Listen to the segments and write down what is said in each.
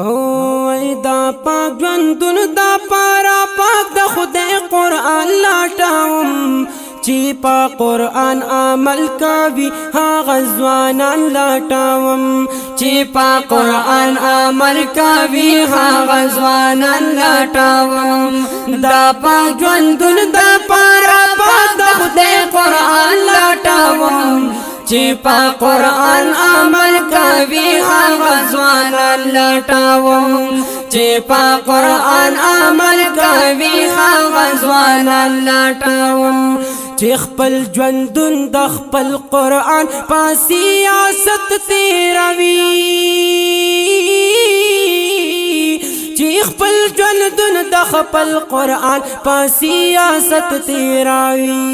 او دا پاک ژوندون دا پارا پاک د خدای قرآن لاټاوم چې په قرآن عمل کوي هغه ځوانان لاټاوم چې په قرآن عمل کوي هغه ځوانان لاټاوم دا پاک ژوندون دا پارا پاک د خدای قرآن لاټاوم چې په قرآن عمل کوي هغه ځوانان لاټاوم چې په قرآن عمل کوي هغه ځوانان لاټاوم چې خپل ژوندون د خپل قرآن په سیاست تیروي چې خپل ژوندون د خپل قرآن په سیاست تیروي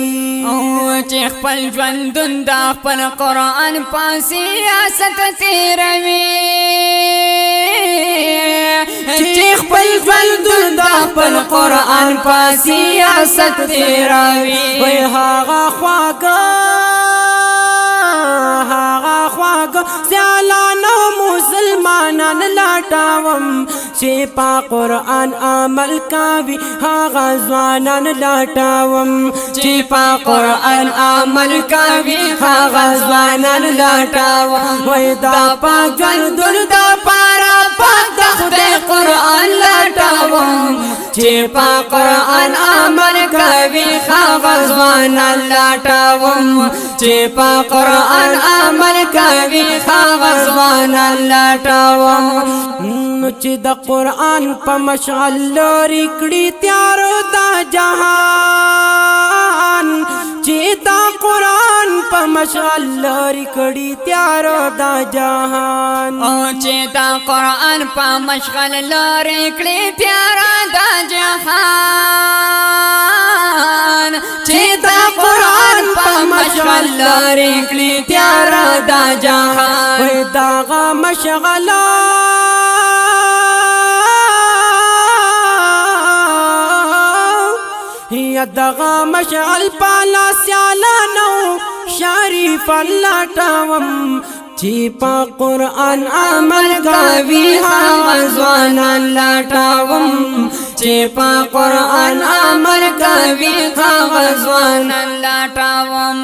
چې خپل ژوندون د خپل قرآن په سیاست تیروي چې خپل ژوندون د خپل قرآن په سیاست تیروي وای هغه خواږه سیالان او مسلمانان لاټاوم چې په قرآن عمل کوي هغه ځوانان لاټاوم چې په قرآن عمل کوي هغه ځوانان لاټاوم وای دا پاک ژوندون دا پارا پاک د خدای قرآن لاټاوم چې په قرآن عمل کوي هغه ځوانان لاټاوم چې په قرآن عمل کوي هغه ځوانان لاټاوم نو چې د قرآن په مشعل لري کړي تیارو دا جهان چې دا قرآن په مشعل لري کړي تیارو دا جهان چې دا قرآن په مشعل لري کړي تیارو دا جهان چې دا قرآن په مشعل لري کړي تیارو دا جهان وای دا مشغله یا دغه مشعل پالا سیالانو شریف لاټاوم چې په قرآن عمل کوي هغه ځوانان لاټاوم چې په قرآن عمل کوي هغه ځوانان لاټاوم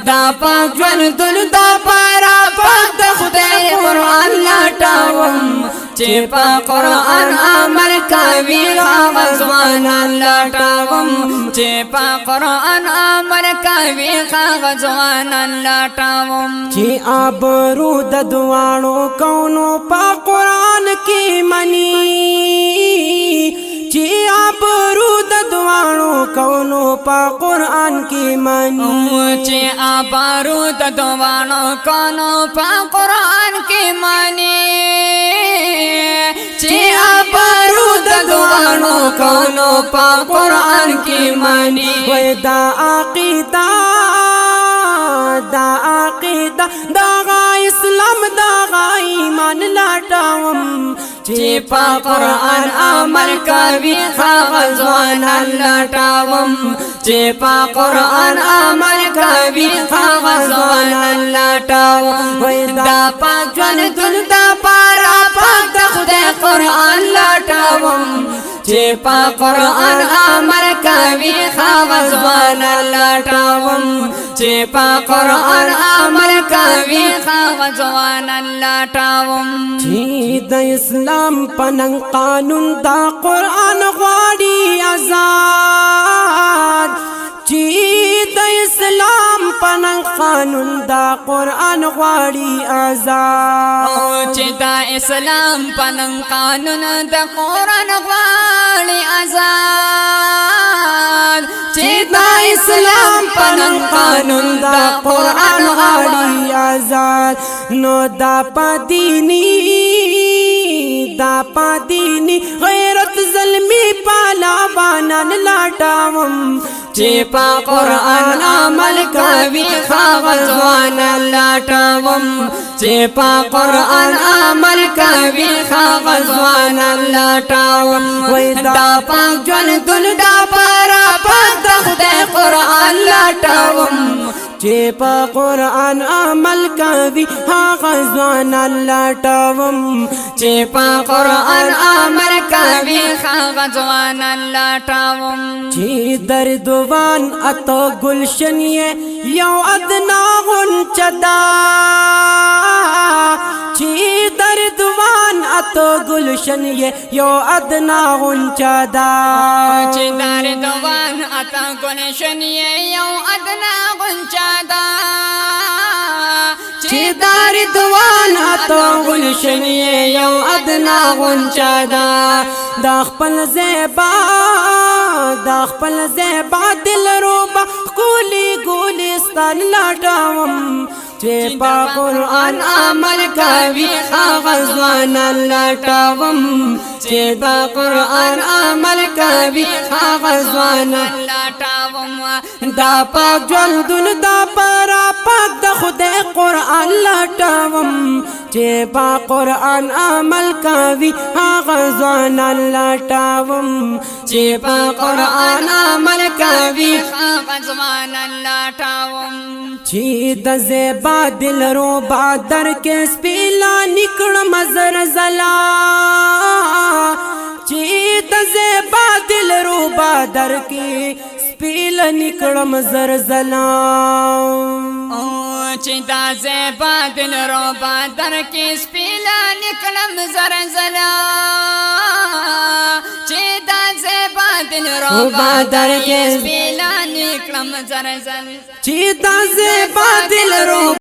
دا پاک ژوندون دا پارا پاک د خدای قرآن لاټاوم چې په قرآن عمل کوي هغه ځوانان لاټاوم چې په قرآن عمل کوي هغه ځوانان لاټاوم چې آبرو د دواړو کونو په قرآن کې مني چې آبرو د دواړو کونو په قرآن کې مني چې آبرو د دواړو کونو په قرآن کې مني چې آبرو د دواړو کونو په قرآن کې مني وای دا عقیده دا اسلام دا ایمان لاټاوم چې په قرآن عمل کوي هغه ځوانان لاټاوم چې په قرآن عمل کوي هغه ځوانان لاټاوم وای دا پاک ژوندون دا پارا پاک د خدای قرآن لاټاوم چې په قرآن عمل کوي هغه ځوانان لاټاوم چې په قرآن عمل کوي هغه ځوانان لاټاوم چې د اسلام پنن قانون دا قرآن غواړي آزاد چې د اسلام پنن قانون دا قرآن غواړي آزاد چې دا اسلام پنن قانون دا قرآن غواړي آزاد چې دا اسلام پنن قانون دا قرآن غواړي آزاد نو دا پدینی غیرت ظلمی پهلوانان لاټاوم چې په قرآن عمل کوي هغه ځوانان لاټاوم چې په قرآن عمل کوي هغه ځوانان لاټاوم وای دا پاک ژوندون دا پارا پاک د خدای قرآن لاټاوم چې په قرآن عمل کوي هغه ځوانان لټوم چې په قرآن عمل کوي هغه ځوانان لټوم چې دردوان اته گلشن یې یو ادنا غنچه ده چې دردوان اته گلشن یې یو ادنا غنچه ده چې دردوان اته گلشن یې یو ادنا غنچه ده چې دردوان اته گلشن یې یو ادنا غنچه ده دا خپل زیبا دل روبا ښکلي ګلستان لټوم چې په قرآن عمل کوي هغه ځوانان لټوم چې په قرآن عمل کوي هغه ځوانان لټوم دا پاک ژوندون دا پرا پاک د خدای قرآن لټوم چې په قرآن عمل کوي هغه ځوانان لټوم چې په قرآن عمل کوي هغه ځوانان لټوم چې د زیبا دل روبا در کې سپیلا نکړم زلزلا چې د زیبا دل روبا در کې سپیلا نکړم زلزلا چې دا زیبا دل روبا در کې سپیلا نکړم زلزلا چې دا زیبا دل روبا در کې سپیلا نکړم زلزلا چې دا زیبا دل روبا